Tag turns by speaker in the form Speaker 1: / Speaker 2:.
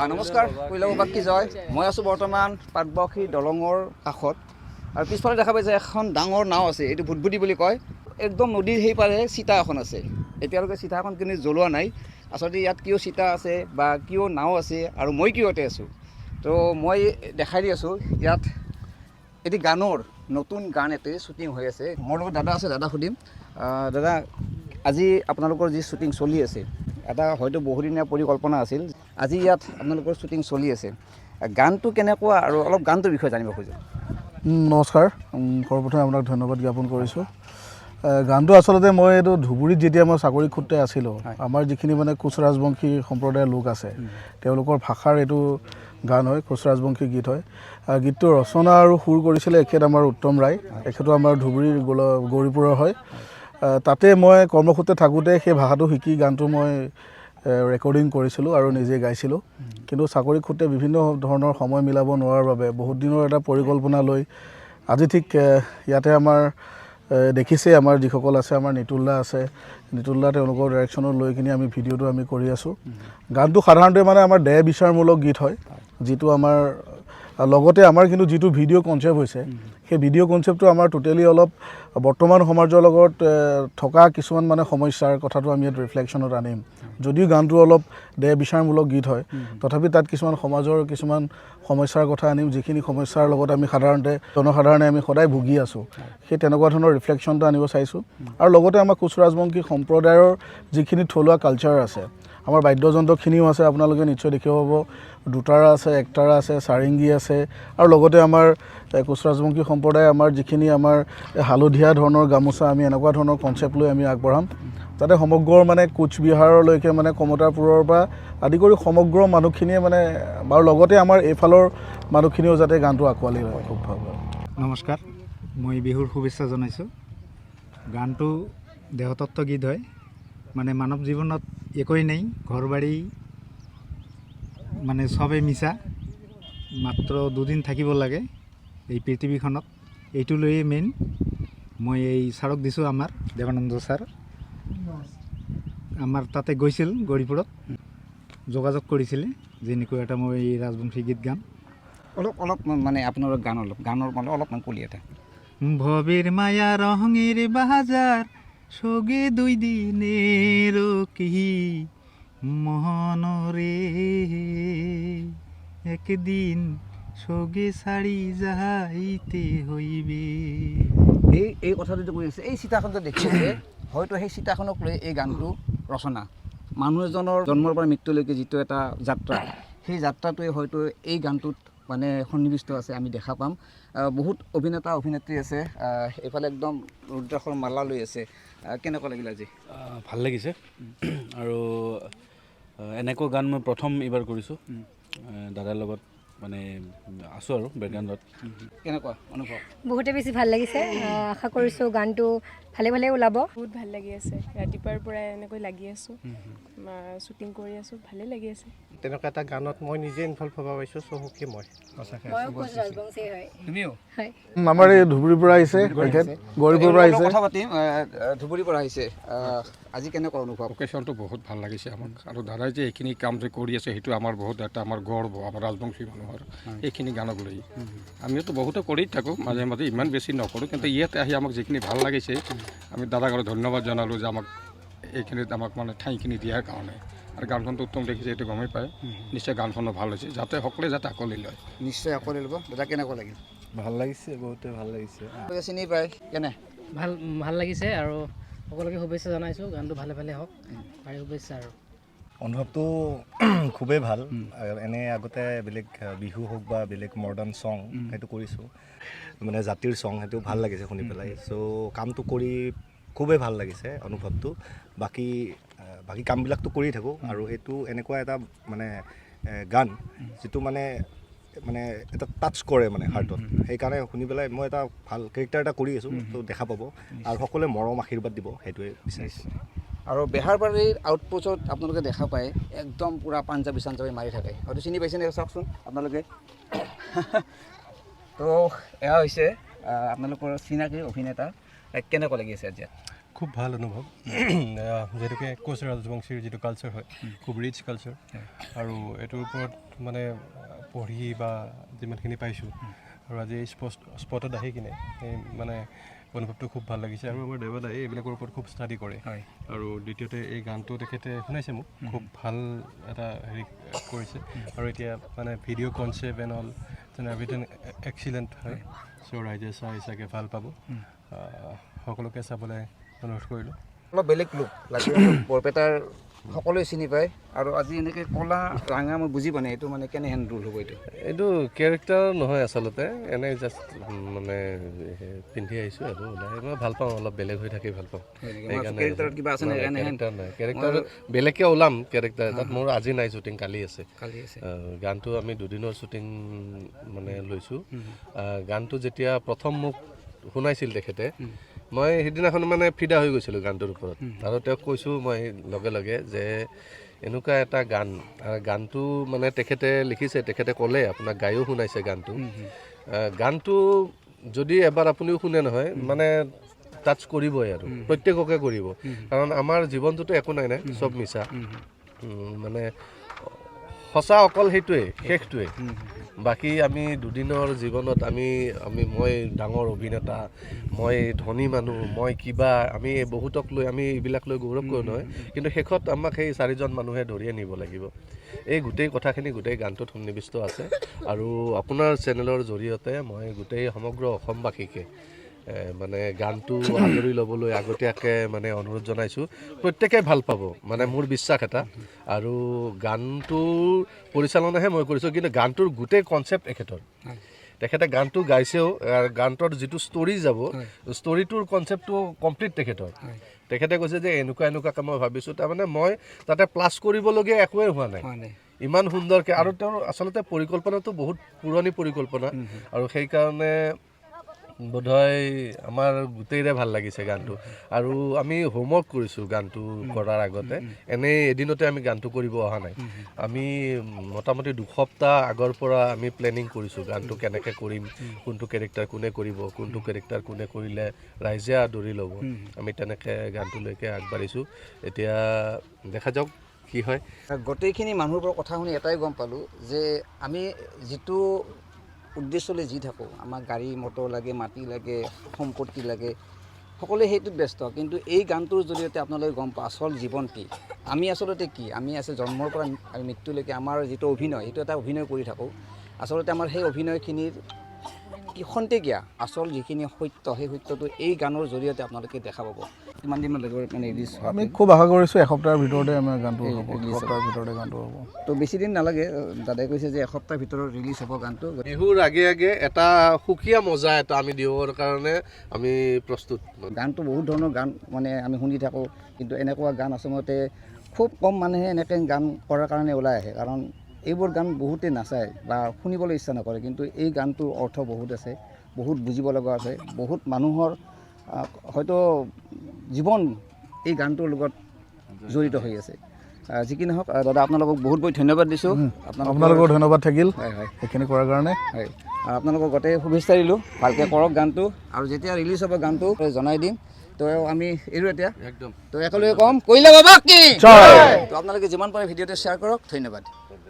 Speaker 1: নমস্কাৰ কৈলাবাকী জয় মই আছোঁ বৰ্তমান পাটবাউসী দলঙৰ কাষত আৰু পিছফালে দেখা পাইছে এখন ডাঙৰ নাও আছে এইটো ভুটভুটি বুলি কয় একদম নদীৰ সেই পাৰে চিতা এখন আছে এতিয়ালৈকে চিতা এখন কিন্তু জ্বলোৱা নাই আচলতে ইয়াত কিয় চিতা আছে বা কিয় নাও আছে আৰু মই কিয়তে আছোঁ তো মই দেখাই দি আছোঁ ইয়াত এটি গানৰ নতুন গান এটি শ্বুটিং হৈ আছে মোৰ লগত দাদা আছে দাদা সুধিম দাদা আজি আপোনালোকৰ যি শ্বুটিং চলি আছে এটা হয়তো বহুদিনীয়া পৰিকল্পনা আছিল আজি ইয়াত আপোনালোকৰ শ্বুটিং চলি আছে গানটো কেনেকুৱা আৰু অলপ গানটোৰ বিষয়ে জানিব খোজোঁ
Speaker 2: নমস্কাৰ সৰ্বপ্ৰথমে আপোনাক ধন্যবাদ জ্ঞাপন কৰিছোঁ গানটো আচলতে মই এইটো ধুবুৰীত যেতিয়া মই চাকৰি সূত্ৰে আছিলোঁ আমাৰ যিখিনি মানে কোচ ৰাজবংশী সম্প্ৰদায়ৰ লোক আছে তেওঁলোকৰ ভাষাৰ এইটো গান হয় কোচ ৰাজবংশী গীত হয় গীতটো ৰচনা আৰু সুৰ কৰিছিলে এখেত আমাৰ উত্তম ৰায় এখেতো আমাৰ ধুবুৰীৰ গৌৰীপুৰৰ হয় তাতে মই কৰ্মসূত্ৰে থাকোঁতে সেই ভাষাটো শিকি গানটো মই ৰেকৰ্ডিং কৰিছিলোঁ আৰু নিজে গাইছিলোঁ কিন্তু চাকৰি সূত্ৰে বিভিন্ন ধৰণৰ সময় মিলাব নোৱাৰাৰ বাবে বহুত দিনৰ এটা পৰিকল্পনা লৈ আজি ঠিক ইয়াতে আমাৰ দেখিছে আমাৰ যিসকল আছে আমাৰ নিতুল্লা আছে নিতুল্লা তেওঁলোকৰ ডাইৰেকশ্যনত লৈ কিনি আমি ভিডিঅ'টো আমি কৰি আছোঁ গানটো সাধাৰণতে মানে আমাৰ দেহ বিচাৰমূলক গীত হয় যিটো আমাৰ লগতে আমাৰ কিন্তু যিটো ভিডিঅ' কনচেপ্ট হৈছে সেই ভিডিঅ' কনচেপ্টটো আমাৰ টোটেলি অলপ বৰ্তমান সমাজৰ লগত থকা কিছুমান মানে সমস্যাৰ কথাটো আমি ইয়াত ৰিফ্লেকশ্যনত আনিম যদিও গানটো অলপ দেহ বিচাৰমূলক গীত হয় তথাপি তাত কিছুমান সমাজৰ কিছুমান সমস্যাৰ কথা আনিম যিখিনি সমস্যাৰ লগত আমি সাধাৰণতে জনসাধাৰণে আমি সদায় ভুগি আছোঁ সেই তেনেকুৱা ধৰণৰ ৰিফ্লেকশ্যনটো আনিব চাইছোঁ আৰু লগতে আমাৰ কোচ ৰাজবংশী সম্প্ৰদায়ৰ যিখিনি থলুৱা কালচাৰ আছে আমাৰ বাদ্যযন্ত্ৰখিনিও আছে আপোনালোকে নিশ্চয় দেখিব পাব দুটাৰা আছে একতাৰা আছে চাৰিংগী আছে আৰু লগতে আমাৰ কোচ ৰাজবংশী সম্প্ৰদায় আমাৰ যিখিনি আমাৰ হালধীয়া ধৰণৰ গামোচা আমি এনেকুৱা ধৰণৰ কনচেপ্ট লৈ আমি আগবঢ়াম যাতে সমগ্ৰ মানে কোচবিহাৰলৈকে মানে কমতাপুৰৰ পৰা আদি কৰি সমগ্ৰ মানুহখিনিয়ে মানে আৰু লগতে আমাৰ এইফালৰ মানুহখিনিও যাতে গানটো আঁকোৱালি লয় খুব ভাল
Speaker 3: নমস্কাৰ মই বিহুৰ শুভেচ্ছা জনাইছোঁ গানটো দেহতত্ত্ব গীত হয় মানে মানৱ জীৱনত একোৱেই নাই ঘৰ বাৰী মানে চবেই মিছা মাত্ৰ দুদিন থাকিব লাগে এই পৃথিৱীখনত এইটো লৈয়ে মেইন মই এই ছাৰক দিছোঁ আমাৰ দেৱানন্দ ছাৰ আমাৰ তাতে গৈছিল গৌৰীপুৰত যোগাযোগ কৰিছিলে যেনেকৈ এটা মই এই ৰাজবংশী গীত গাম
Speaker 1: অলপ মানে আপোনাৰ গানৰ মানে অলপমান কলি এটা
Speaker 3: ভবের মায়া রঙের বাজার সগে দুই দিনের কি মহনরে একদিন সগে শাড়ি যাইতে হইবে
Speaker 1: এই কথাটো যে কৈ আছে এই চিতাখন যে দেখি আছে হয়তো সেই চিতাখনক লৈ এই গানটো ৰচনা মানুহ এজনৰ জন্মৰ পৰা মৃত্যুলৈকে যিটো এটা যাত্ৰা সেই যাত্ৰাটোৱে হয়তো এই গানটোত মানে সন্নিৱিষ্ট আছে আমি দেখা পাম বহুত অভিনেতা অভিনেত্ৰী আছে এইফালে একদম ৰুদ্ৰাক্ষৰ মালা লৈ আছে কেনেকুৱা লাগিল আজি
Speaker 4: ভাল লাগিছে আৰু এনেকুৱা গান মই প্ৰথম এইবাৰ কৰিছোঁ দাদাৰ লগত মানে আছোঁ আৰু বেকগ্ৰাউণ্ডত
Speaker 1: কেনেকুৱা অনুভৱ
Speaker 5: বহুতে বেছি ভাল লাগিছে আশা কৰিছোঁ গানটো ভালে ভালে ওলাব
Speaker 6: বহুত ভাল লাগি আছে ৰাতিপুৱাৰ পৰা এনেকৈ লাগি আছোঁ শ্বুটিং কৰি আছোঁ ভালে লাগি আছে
Speaker 7: তেনেকুৱা এটা গানত মই নিজে ইনভলভ হ'ব পাৰিছোঁ চহকী মই
Speaker 1: তুমিও
Speaker 2: আমাৰ এই ধুবুৰীৰ পৰা আহিছে গৌৰীপুৰৰ পৰা আহিছে
Speaker 1: কথা পাতিম ধুবুৰীৰ পৰা আহিছে আজি কেনেকুৱা অনুভৱ
Speaker 8: লোকেশ্যনটো বহুত ভাল লাগিছে আমাক আৰু দাদাই যে এইখিনি কাম যে কৰি আছে সেইটো আমাৰ বহুত এটা আমাৰ গৌৰৱ আমাৰ ৰাজবংশী মানুহৰ এইখিনি গানক লৈ আমিওতো বহুতো কৰি থাকোঁ মাজে মাজে ইমান বেছি নকৰোঁ কিন্তু ইয়াতে আহি আমাক যিখিনি ভাল লাগিছে আমি দাদাক আৰু ধন্যবাদ জনালোঁ যে আমাক এইখিনিত আমাক মানে ঠাইখিনি দিয়াৰ কাৰণে আৰু গানখনটো উত্তম দেখিছে এইটো গমেই পায় নিশ্চয় গানখনো ভাল হৈছে যাতে সকলোৱে যাতে আঁকোৱালি লয়
Speaker 1: নিশ্চয় আঁকোৱালি ল'ব দাদা কেনেকুৱা লাগিল
Speaker 4: ভাল লাগিছে বহুতে ভাল লাগিছে
Speaker 1: চিনি পায় কেনে
Speaker 9: ভাল লাগিছে আৰু সকলোকে শুভেচ্ছা জনাইছোঁ গানটো ভালে ভালে হওক আৰু শুভেচ্ছা আৰু
Speaker 7: অনুভৱটো খুবেই ভাল এনে আগতে বেলেগ বিহু হওক বা বেলেগ মডাৰ্ণ চং সেইটো কৰিছোঁ মানে জাতিৰ চং সেইটো ভাল লাগিছে শুনি পেলাই চ' কামটো কৰি খুবেই ভাল লাগিছে অনুভৱটো বাকী কামবিলাকতো কৰি থাকোঁ আৰু সেইটো এনেকুৱা এটা মানে গান যিটো মানে এটা টাচ কৰে মানে হাৰ্টত সেইকাৰণে শুনি পেলাই মই এটা ভাল কেৰেক্টাৰ এটা কৰি আছোঁ ত' দেখা পাব আৰু সকলোৱে মৰম আশীৰ্বাদ দিব সেইটোৱে বিচাৰিছোঁ
Speaker 1: আৰু বেহাৰবাৰীৰ আউটপোষ্টত আপোনালোকে দেখা পায় একদম পূৰা পাঞ্জাবী মাৰি থাকে হয়তো চিনি পাইছেনে চাওকচোন আপোনালোকে তো এয়া হৈছে আপোনালোকৰ চিনাকি অভিনেতা কেনেকুৱা লাগি আছে আজি
Speaker 10: খুব ভাল অনুভৱ যিহেতুকে কোচ ৰাজবংশীৰ যিটো কালচাৰ হয় খুব ৰিচ কালচাৰ আৰু এইটোৰ ওপৰত মানে পঢ়ি বা যিমানখিনি পাইছোঁ আৰু আজি এই স্পটত আহি কিনে এই মানে অনুভৱটো খুব ভাল লাগিছে আৰু আমাৰ দেৱাদাই এইবিলাকৰ ওপৰত খুব ষ্টাডি কৰে আৰু দ্বিতীয়তে এই গানটো তেখেতে শুনাইছে মোক খুব ভাল এটা হেৰি কৰিছে আৰু এতিয়া মানে video' concept and all everything excellent হয় চ' ৰাইজে চাই চাগে ভাল পাব সকলোকে চাবলৈ অনুৰোধ কৰিলোঁ
Speaker 1: অলপ বেলেগ লুক লাগে বৰপেটাৰ সকলোৱে চিনি পায় আৰু আজি এনেকৈ ক'লা ৰঙা মই বুজি পোৱা নাই এইটো মানে কেনেহেন ৰোল হ'ব
Speaker 11: এইটো কেৰেক্টাৰ নহয় আচলতে এনেই জাষ্ট মানে পিন্ধি আহিছোঁ আৰু ওলাই মই ভাল পাওঁ অলপ বেলেগ হৈ থাকি ভাল পাওঁ
Speaker 1: কেৰেক্টাৰত কিবা আছে
Speaker 11: কেৰেক্টাৰ নাই কেৰেক্টাৰ বেলেগকৈ ওলাম কেৰেক্টাৰ এটাত মোৰ আজি নাই শ্বুটিং কালি আছে গানটো আমি দুদিনৰ শ্বুটিং মানে লৈছোঁ গানটো যেতিয়া প্ৰথম মোক শুনাইছিল তেখেতে মই সেইদিনাখন মানে ফিদা হৈ গৈছিলোঁ গানটোৰ ওপৰত আৰু তেওঁক কৈছোঁ মই লগে লগে যে এনেকুৱা এটা গানটো মানে তেখেতে লিখিছে তেখেতে ক'লে আপোনাক গায়ো শুনাইছে গানটো যদি এবাৰ আপুনিও শুনে নহয় মানে টাচ কৰিবই আৰু প্ৰত্যেককে কৰিব কাৰণ আমাৰ জীৱনটোতো একো নাই চব মিছা মানে সঁচা অকল সেইটোৱে শেষটোৱে বাকী আমি দুদিনৰ জীৱনত মই ডাঙৰ অভিনেতা মই ধনী মানুহ মই কিবা আমি বহুতক লৈ আমি এইবিলাক লৈ গৌৰৱ কৰোঁ নহয় কিন্তু শেষত আমাক সেই 4জন মানুহে ধৰিয়ে নিব লাগিব এই গোটেই কথাখিনি গোটেই গানটোত সন্নিৱিষ্ট আছে আৰু আপোনাৰ চেনেলৰ জৰিয়তে মই গোটেই সমগ্ৰ অসমবাসীকে মানে গানটো আদৰি ল'বলৈ আগতীয়াকৈ মানে অনুৰোধ জনাইছোঁ প্ৰত্যেকে ভাল পাব মানে মোৰ বিশ্বাস এটা আৰু গানটোৰ পৰিচালনাহে মই কৰিছোঁ কিন্তু গানটোৰ গোটেই কনচেপ্ট তেখেতে গানটো গাইছেও গানটোৰ যিটো ষ্টৰি যাব ষ্টৰিটোৰ কনচেপ্টটো কমপ্লিট তেখেতে কৈছে যে এনেকুৱাকৈ মই ভাবিছোঁ তাৰমানে মই তাতে প্লাছ কৰিবলগীয়া একোৱেই হোৱা নাই ইমান সুন্দৰকৈ আৰু তেওঁৰ আচলতে পৰিকল্পনাটো বহুত পুৰণি পৰিকল্পনা আৰু সেইকাৰণে বোধহয় আমাৰ গোটেইৰে ভাল লাগিছে গানটো আৰু আমি হোমৱৰ্ক কৰিছোঁ গানটো কৰাৰ আগতে এনেই এদিনতে আমি গানটো কৰিব অহা নাই আমি মোটামুটি 2 সপ্তাহ আগৰ পৰা আমি প্লেনিং কৰিছোঁ গানটো কেনেকৈ কৰিম কোনটো কেৰেক্টাৰ কোনে কৰিব কোনটো কেৰেক্টাৰ কোনে কৰিলে ৰাইজে আদৰি ল'ব আমি তেনেকৈ গানটোলৈকে আগবাঢ়িছোঁ এতিয়া দেখা যাওক কি হয়
Speaker 1: গোটেইখিনি মানুহৰ পৰা কথা শুনি এটাই গম পালোঁ যে আমি যিটো উদ্দেশ্যলৈ যি থাকোঁ আমাক গাড়ী মটৰ লাগে মাটি লাগে সম্পত্তি লাগে সকলোৱে সেইটোত ব্যস্ত কিন্তু এই গানটোৰ জৰিয়তে আপোনালোকে গম পায় আচল জীৱন কি আমি আচলতে কি আমি জন্মৰ পৰা মৃত্যুলৈকে আমাৰ যিটো অভিনয় সেইটো এটা অভিনয় কৰি থাকোঁ আচলতে আমাৰ সেই অভিনয়খিনিৰ কি খন্তেকীয়া আচল যিখিনি সত্য সেই সত্যটো এই গানৰ জৰিয়তে আপোনালোকে দেখা পাব কিমান দিন লাগিব মানে ৰিলিজ
Speaker 2: আমি খুব আশা কৰিছোঁ এসপ্তাহৰ ভিতৰতে আমাৰ গানটো হ'ব এসপ্তাহৰ ভিতৰতে গানটো হ'ব
Speaker 1: তো বেছি দিন নালাগে দাদাই কৈছে যে এসপ্তাহৰ ভিতৰত ৰিলিজ হ'ব গানটো
Speaker 11: বিহুৰ আগে এটা সুকীয়া মজা এটা আমি দিবৰ কাৰণে আমি প্ৰস্তুত
Speaker 1: গানটো বহুত ধৰণৰ গান মানে আমি শুনি থাকোঁ কিন্তু এনেকুৱা গান আচলতে খুব কম মানুহে এনেকৈ গান কৰাৰ কাৰণে ওলাই আহে কাৰণ এইবোৰ গান বহুতে নাচায় বা শুনিবলৈ ইচ্ছা নকৰে কিন্তু এই গানটোৰ অৰ্থ বহুত আছে বহুত বুজিব লগা আছে বহুত মানুহৰ হয়তো জীৱন এই গানটোৰ লগত জড়িত হৈ আছে যি কি নহওক দাদা আপোনালোকক বহুত বহুত ধন্যবাদ দিছোঁ
Speaker 2: আপোনালোকৰ ধন্যবাদ থাকিল সেইখিনি কৰাৰ কাৰণে
Speaker 1: হয় আৰু আপোনালোকক গোটেই শুভেচ্ছা দিলোঁ ভালকৈ কৰক গানটো আৰু যেতিয়া ৰিলিজ হ'ব গানটো জনাই দিম তো আমি এৰো এতিয়া একদম তো একেলগে ক'ম কৈলা বাবা কি তো আপোনালোকে যিমান পাৰে ভিডিঅ'টো শ্বেয়াৰ কৰক ধন্যবাদ